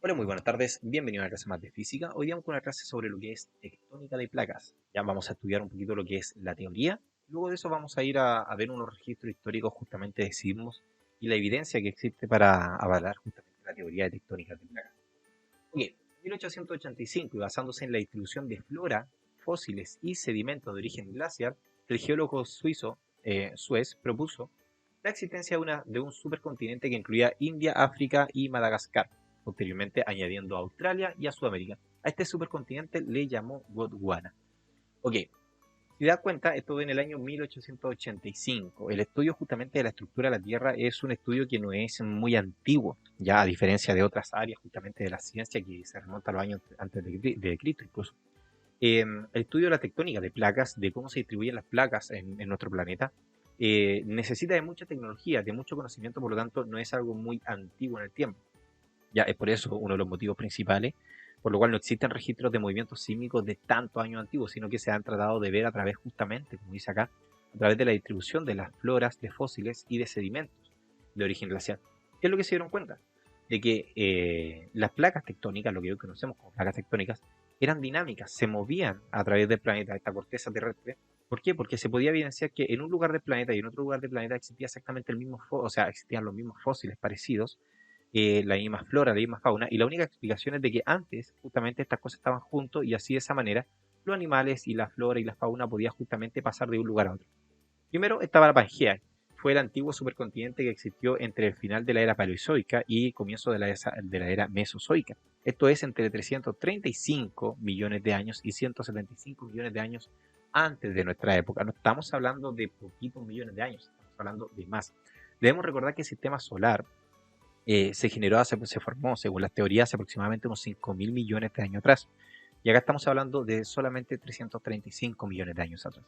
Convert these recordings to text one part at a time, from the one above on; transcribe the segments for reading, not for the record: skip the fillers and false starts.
Hola, muy buenas tardes. Bienvenido a una clase más de física. Hoy día vamos con una clase sobre lo que es tectónica de placas. Ya vamos a estudiar un poquito lo que es la teoría. Luego de eso vamos a ir a ver unos registros históricos justamente de sismos y la evidencia que existe para avalar justamente la teoría de tectónica de placas. Ok, en 1885 y basándose en la distribución de flora, fósiles y sedimentos de origen glaciar, el geólogo suizo Suez propuso la existencia de un supercontinente que incluía India, África y Madagascar, posteriormente añadiendo a Australia y a Sudamérica. A este supercontinente le llamó Gondwana. Ok, si te das cuenta, esto en el año 1885. El estudio justamente de la estructura de la Tierra es un estudio que no es muy antiguo, ya a diferencia de otras áreas justamente de la ciencia que se remonta a los años antes de Cristo incluso. El estudio de la tectónica de placas, de cómo se distribuyen las placas en nuestro planeta, necesita de mucha tecnología, de mucho conocimiento, por lo tanto no es algo muy antiguo en el tiempo. Ya es por eso uno de los motivos principales, por lo cual no existen registros de movimientos sísmicos de tantos años antiguos, sino que se han tratado de ver a través justamente, como dice acá, a través de la distribución de las floras, de fósiles y de sedimentos de origen glacial. ¿Qué es lo que se dieron cuenta? De que las placas tectónicas, lo que hoy conocemos como placas tectónicas, eran dinámicas, se movían a través del planeta, esta corteza terrestre. ¿Por qué? Porque se podía evidenciar que en un lugar del planeta y en otro lugar del planeta existía exactamente el mismo, o sea, existían los mismos fósiles parecidos, la misma flora, la misma fauna, y la única explicación es de que antes justamente estas cosas estaban juntos y así de esa manera los animales y la flora y la fauna podían justamente pasar de un lugar a otro. Primero estaba la Pangea, fue el antiguo supercontinente que existió entre el final de la era paleozoica y comienzo de la era mesozoica. Esto es entre 335 millones de años y 175 millones de años antes de nuestra época. No estamos hablando de poquitos millones de años, estamos hablando de más. Debemos recordar que el sistema solar se formó, según las teorías, hace aproximadamente unos 5.000 millones de años atrás. Y acá estamos hablando de solamente 335 millones de años atrás.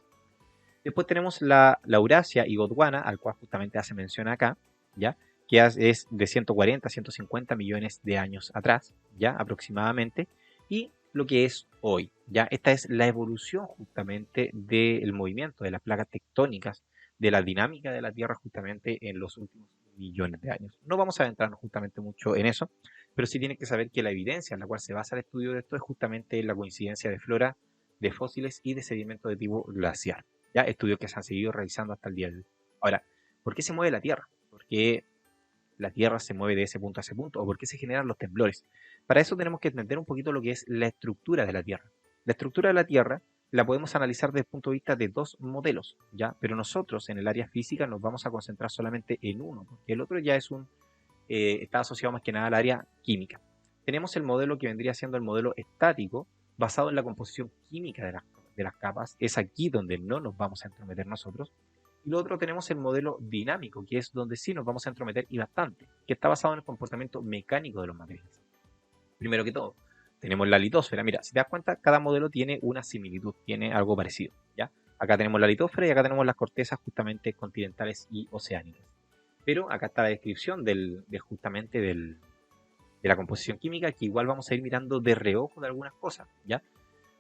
Después tenemos la Eurasia y Gondwana, al cual justamente hace mención acá, ¿ya? Que es de 140 a 150 millones de años atrás, ¿ya? Aproximadamente. Y lo que es hoy, ¿ya? Esta es la evolución justamente del movimiento de las placas tectónicas, de la dinámica de la Tierra justamente en los últimos millones de años. No vamos a adentrarnos justamente mucho en eso, pero sí tienen que saber que la evidencia en la cual se basa el estudio de esto es justamente la coincidencia de flora, de fósiles y de sedimentos de tipo glaciar. ¿Ya? Estudios que se han seguido realizando hasta el día de hoy. Ahora, ¿por qué se mueve la Tierra? ¿Por qué la Tierra se mueve de ese punto a ese punto? ¿O por qué se generan los temblores? Para eso tenemos que entender un poquito lo que es la estructura de la Tierra. La estructura de la Tierra la podemos analizar desde el punto de vista de dos modelos, ¿ya? Pero nosotros en el área física nos vamos a concentrar solamente en uno, porque el otro ya está asociado más que nada al área química. Tenemos el modelo que vendría siendo el modelo estático, basado en la composición química de las capas. Es aquí donde no nos vamos a entrometer nosotros. Y lo otro tenemos el modelo dinámico, que es donde sí nos vamos a entrometer y bastante, que está basado en el comportamiento mecánico de los materiales. Primero que todo, tenemos la litosfera. Mira, si te das cuenta, cada modelo tiene una similitud, tiene algo parecido, ¿ya? Acá tenemos la litosfera y acá tenemos las cortezas justamente continentales y oceánicas. Pero acá está la descripción justamente de la composición química, que igual vamos a ir mirando de reojo de algunas cosas, ¿ya?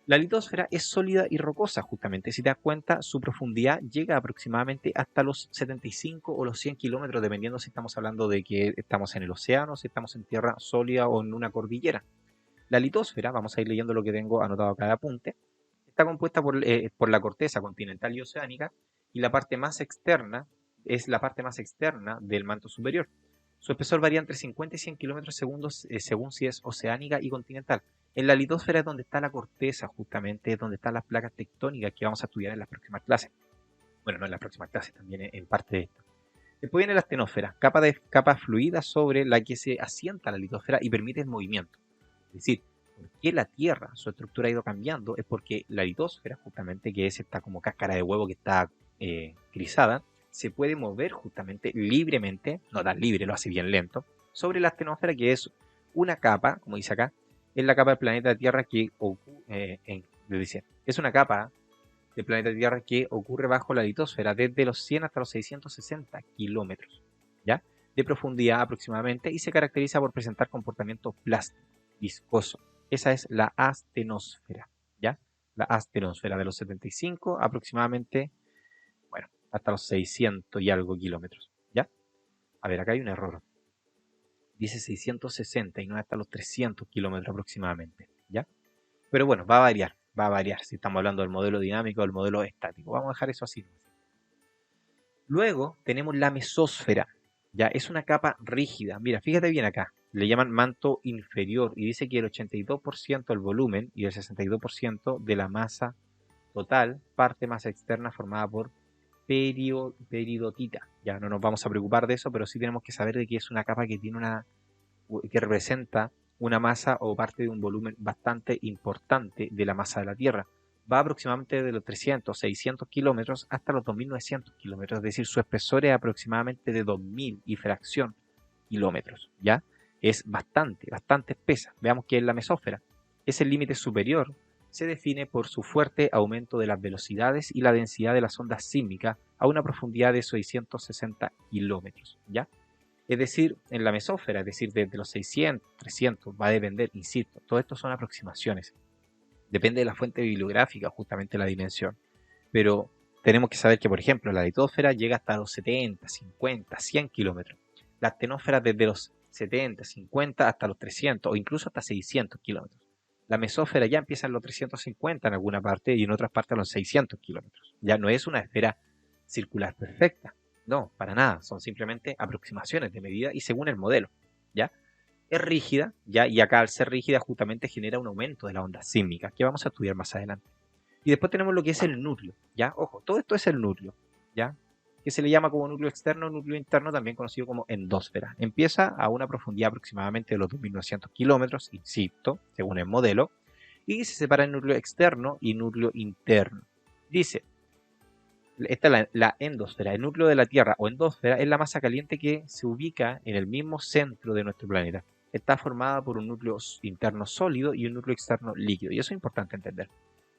La litosfera es sólida y rocosa, justamente. Si te das cuenta, su profundidad llega aproximadamente hasta los 75 o los 100 kilómetros, dependiendo si estamos hablando de que estamos en el océano, si estamos en tierra sólida o en una cordillera. La litosfera, vamos a ir leyendo lo que tengo anotado a cada apunte, está compuesta por la corteza continental y oceánica, y la parte más externa es la parte más externa del manto superior. Su espesor varía entre 50 y 100 kilómetros según si es oceánica y continental. En la litosfera es donde está la corteza, justamente, es donde están las placas tectónicas que vamos a estudiar en las próximas clases. Bueno, no en las próximas clases, también en parte de esto. Después viene la astenosfera, capa fluida sobre la que se asienta la litosfera y permite el movimiento. Es decir, ¿por qué la Tierra, su estructura ha ido cambiando? Es porque la litosfera, justamente, que es esta como cáscara de huevo que está crisada, se puede mover justamente libremente, no tan libre, lo hace bien lento, sobre la astenosfera, que es una capa, como dice acá, es la capa del planeta Tierra que es una capa del planeta Tierra que ocurre bajo la litosfera desde los 100 hasta los 660 kilómetros, ¿ya? De profundidad aproximadamente, y se caracteriza por presentar comportamiento plástico, viscoso. Esa es la astenosfera, ¿ya? La astenosfera de los 75 aproximadamente, bueno, hasta los 600 y algo kilómetros, ¿ya? A ver, acá hay un error. dice 660 y no hasta los 300 kilómetros aproximadamente, ¿ya? Pero bueno, va a variar si estamos hablando del modelo dinámico o del modelo estático. Vamos a dejar eso así. Luego tenemos la mesósfera, ya es una capa rígida. Mira, fíjate bien acá, le llaman manto inferior y dice que el 82% del volumen y el 62% de la masa total parte masa externa formada por peridotita. Ya no nos vamos a preocupar de eso, pero sí tenemos que saber de que es una capa que tiene que representa una masa o parte de un volumen bastante importante de la masa de la Tierra. Va aproximadamente de los 300, 600 kilómetros hasta los 2.900 kilómetros, es decir, su espesor es aproximadamente de 2.000 y fracción kilómetros, ¿ya? Es bastante espesa. Veamos qué es la mesósfera. Es el límite superior, se define por su fuerte aumento de las velocidades y la densidad de las ondas sísmicas a una profundidad de 660 kilómetros, ¿ya? Es decir, en la mesósfera, es decir, desde los 600, 300, va a depender, insisto, todo esto son aproximaciones. Depende de la fuente bibliográfica, justamente la dimensión. Pero tenemos que saber que, por ejemplo, la litosfera llega hasta los 70, 50, 100 kilómetros. La astenósfera desde los 70, 50 hasta los 300 o incluso hasta 600 kilómetros. La mesósfera ya empieza en los 350 en alguna parte y en otras partes a los 600 kilómetros. Ya no es una esfera circular perfecta. No, para nada. Son simplemente aproximaciones de medida y según el modelo. ¿Ya? Es rígida, ¿ya? Y acá al ser rígida justamente genera un aumento de la onda sísmica, que vamos a estudiar más adelante. Y después tenemos lo que es el núcleo, ¿ya? Ojo, todo esto es el núcleo, ¿ya? Que se le llama como núcleo externo, núcleo interno, también conocido como endósfera. Empieza a una profundidad aproximadamente de los 2.900 kilómetros, insisto, según el modelo, y se separa en núcleo externo y núcleo interno. Dice, esta es la endosfera, el núcleo de la Tierra o endosfera es la masa caliente que se ubica en el mismo centro de nuestro planeta. Está formada por un núcleo interno sólido y un núcleo externo líquido, y eso es importante entender.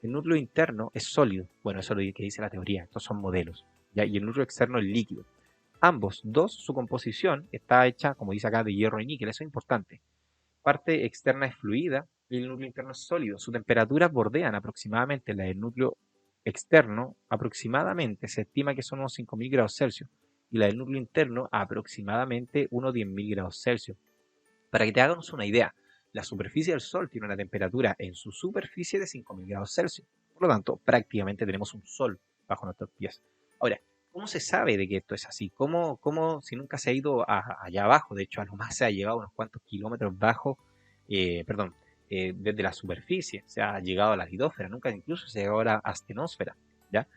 El núcleo interno es sólido, bueno, eso es lo que dice la teoría, estos son modelos, ¿ya? Y el núcleo externo es líquido. Ambos dos, su composición está hecha, como dice acá, de hierro y níquel, eso es importante. Parte externa es fluida y el núcleo interno es sólido. Sus temperaturas bordean aproximadamente la del núcleo externo, aproximadamente se estima que son unos 5.000 grados Celsius, y la del núcleo interno aproximadamente unos 10.000 grados Celsius. Para que te hagamos una idea, la superficie del Sol tiene una temperatura en su superficie de 5.000 grados Celsius. Por lo tanto, prácticamente tenemos un Sol bajo nuestros pies. Ahora, ¿cómo se sabe de que esto es así? ¿Cómo si nunca se ha ido allá abajo? De hecho, a lo más se ha llegado unos cuantos kilómetros bajo, desde la superficie. Se ha llegado a la litosfera, nunca incluso se ha llegado a la astenósfera, ¿ya?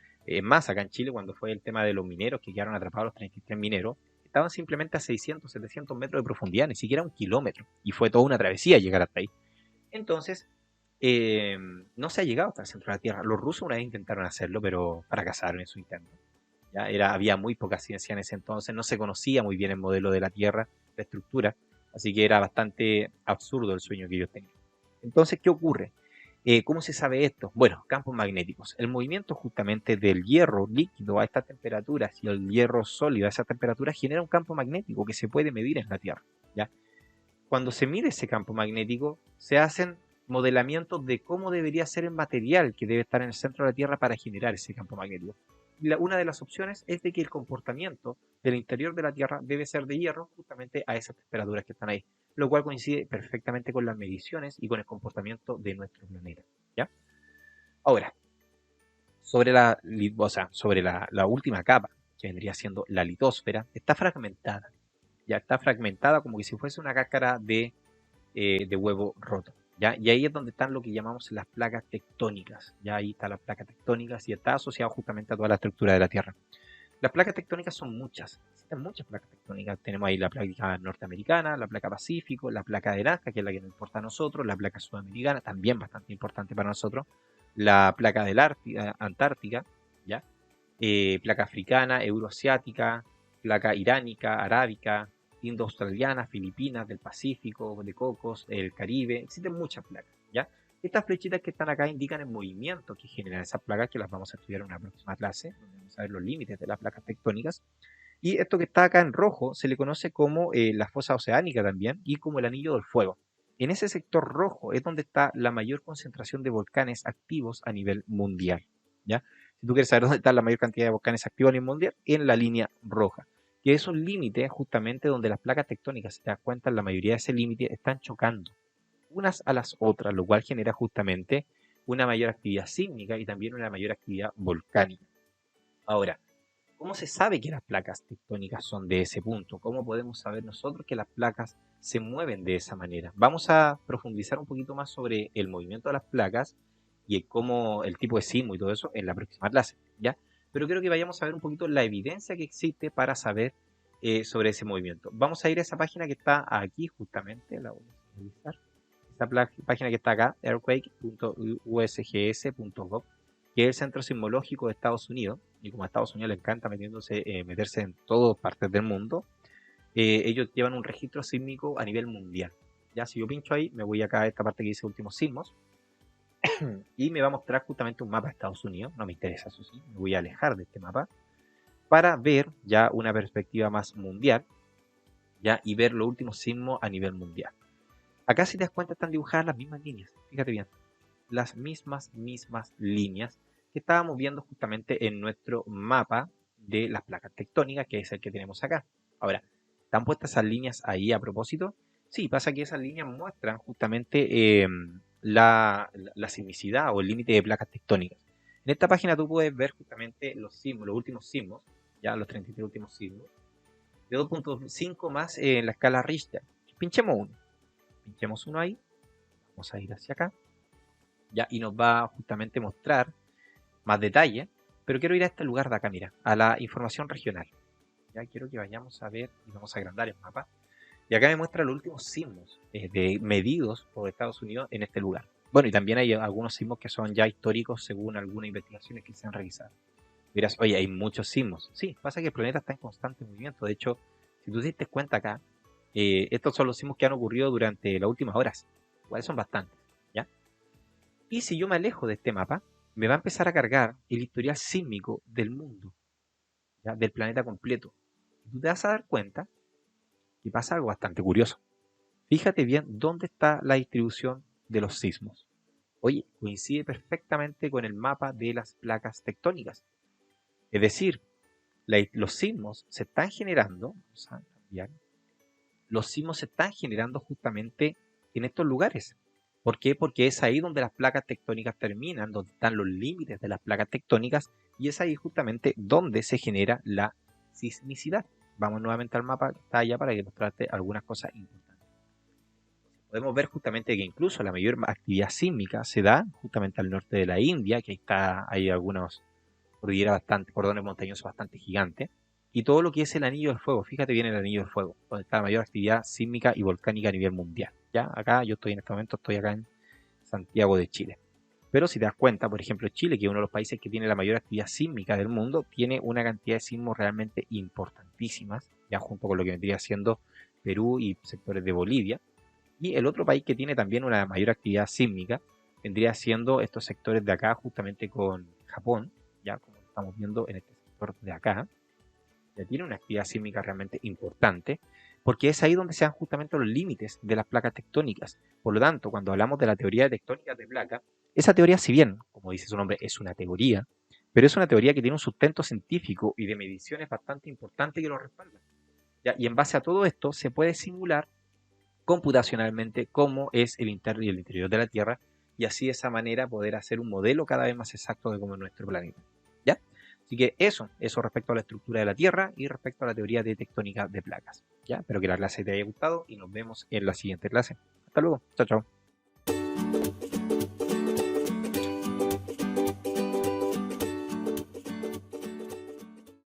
Más, acá en Chile, cuando fue el tema de los mineros que quedaron atrapados, los 33 mineros, estaban simplemente a 600, 700 metros de profundidad, ni siquiera un kilómetro. Y fue toda una travesía llegar hasta ahí. Entonces, no se ha llegado hasta el centro de la Tierra. Los rusos una vez intentaron hacerlo, pero fracasaron en su intento. ¿Ya? Había muy poca ciencia en ese entonces, no se conocía muy bien el modelo de la Tierra, la estructura, así que era bastante absurdo el sueño que ellos tenían. Entonces, ¿qué ocurre? ¿Cómo se sabe esto? Bueno, campos magnéticos. El movimiento justamente del hierro líquido a estas temperaturas y el hierro sólido a esas temperaturas genera un campo magnético que se puede medir en la Tierra, ¿ya? Cuando se mide ese campo magnético, se hacen modelamientos de cómo debería ser el material que debe estar en el centro de la Tierra para generar ese campo magnético. Una de las opciones es de que el comportamiento del interior de la Tierra debe ser de hierro justamente a esas temperaturas que están ahí, lo cual coincide perfectamente con las mediciones y con el comportamiento de nuestro planeta, ¿ya? Ahora, sobre la última capa, que vendría siendo la litosfera, está fragmentada. Ya está fragmentada como que si fuese una cáscara de huevo roto. ¿Ya? Y ahí es donde están lo que llamamos las placas tectónicas. Ya ahí están las placas tectónicas y está asociado justamente a toda la estructura de la Tierra. Las placas tectónicas son muchas, existen muchas placas tectónicas. Tenemos ahí la placa norteamericana, la placa Pacífico, la placa de Nazca, que es la que nos importa a nosotros, la placa sudamericana, también bastante importante para nosotros, la placa del Antártica, ¿ya? Placa africana, euroasiática, placa iránica, arábica, indo-australiana, filipinas, del Pacífico, de Cocos, el Caribe, existen muchas placas, ¿ya? Estas flechitas que están acá indican el movimiento que generan esas placas, que las vamos a estudiar en una próxima clase, donde vamos a ver los límites de las placas tectónicas. Y esto que está acá en rojo se le conoce como la fosa oceánica también, y como el anillo del fuego. En ese sector rojo es donde está la mayor concentración de volcanes activos a nivel mundial, ¿ya? Si tú quieres saber dónde está la mayor cantidad de volcanes activos a nivel mundial, en la línea roja, que es un límite justamente donde las placas tectónicas, si te das cuenta, la mayoría de ese límite están chocando unas a las otras, lo cual genera justamente una mayor actividad sísmica y también una mayor actividad volcánica. Ahora, ¿cómo se sabe que las placas tectónicas son de ese punto? ¿Cómo podemos saber nosotros que las placas se mueven de esa manera? Vamos a profundizar un poquito más sobre el movimiento de las placas y cómo el tipo de sismo y todo eso en la próxima clase, ¿ya? Pero creo que vayamos a ver un poquito la evidencia que existe para saber sobre ese movimiento. Vamos a ir a esa página que está aquí justamente, la voy a revisar. Esta página que está acá, earthquake.usgs.gov, que es el Centro Sismológico de Estados Unidos, y como a Estados Unidos le encanta meterse en todas partes del mundo, ellos llevan un registro sísmico a nivel mundial. Ya si yo pincho ahí, me voy acá a esta parte que dice últimos sismos, y me va a mostrar justamente un mapa de Estados Unidos, no me interesa eso sí, me voy a alejar de este mapa, para ver ya una perspectiva más mundial, ya, y ver los últimos sismos a nivel mundial. Acá si te das cuenta están dibujadas las mismas líneas, fíjate bien, las mismas líneas que estábamos viendo justamente en nuestro mapa de las placas tectónicas, que es el que tenemos acá. Ahora, ¿están puestas esas líneas ahí a propósito? Sí, pasa que esas líneas muestran justamente la sismicidad o el límite de placas tectónicas. En esta página tú puedes ver justamente los sismos, los últimos sismos, ya los 33 últimos sismos, de 2.5 más en la escala Richter. Pinchemos uno ahí, vamos a ir hacia acá, ya, y nos va a justamente mostrar más detalle, pero quiero ir a este lugar de acá, mira, a la información regional. Ya quiero que vayamos a ver, y vamos a agrandar el mapa, y acá me muestra los últimos sismos medidos por Estados Unidos en este lugar. Bueno, y también hay algunos sismos que son ya históricos según algunas investigaciones que se han realizado. Dirás, oye, hay muchos sismos. Sí, pasa que el planeta está en constante movimiento. De hecho, si tú te diste cuenta acá, estos son los sismos que han ocurrido durante las últimas horas. Igual son bastantes, ¿ya? Y si yo me alejo de este mapa, me va a empezar a cargar el historial sísmico del mundo, ¿ya? Del planeta completo. Y tú te vas a dar cuenta que pasa algo bastante curioso. Fíjate bien dónde está la distribución de los sismos. Oye, coincide perfectamente con el mapa de las placas tectónicas. Es decir, los sismos se están generando, vamos a cambiar, los sismos se están generando justamente en estos lugares. ¿Por qué? Porque es ahí donde las placas tectónicas terminan, donde están los límites de las placas tectónicas, y es ahí justamente donde se genera la sismicidad. Vamos nuevamente al mapa que está allá para que mostrarte algunas cosas importantes. Podemos ver justamente que incluso la mayor actividad sísmica se da justamente al norte de la India, que hay algunos cordones montañosos bastante gigantes, y todo lo que es el anillo del fuego. Fíjate bien el anillo del fuego, donde está la mayor actividad sísmica y volcánica a nivel mundial. Ya acá yo estoy en este momento, estoy acá en Santiago de Chile. Pero si te das cuenta, por ejemplo, Chile, que es uno de los países que tiene la mayor actividad sísmica del mundo, tiene una cantidad de sismos realmente importantísimas, ya junto con lo que vendría siendo Perú y sectores de Bolivia. Y el otro país que tiene también una mayor actividad sísmica vendría siendo estos sectores de acá, justamente con Japón, ya como estamos viendo en este sector de acá, ya tiene una actividad sísmica realmente importante, porque es ahí donde se dan justamente los límites de las placas tectónicas. Por lo tanto, cuando hablamos de la teoría de tectónica de placas, esa teoría, si bien, como dice su nombre, es una teoría, pero es una teoría que tiene un sustento científico y de mediciones bastante importante que lo respaldan. ¿Ya? Y en base a todo esto se puede simular computacionalmente cómo es el interno y el interior de la Tierra, y así de esa manera poder hacer un modelo cada vez más exacto de cómo es nuestro planeta. ¿Ya? Así que eso respecto a la estructura de la Tierra y respecto a la teoría de tectónica de placas. ¿Ya? Espero que la clase te haya gustado y nos vemos en la siguiente clase. Hasta luego. Chao, chao.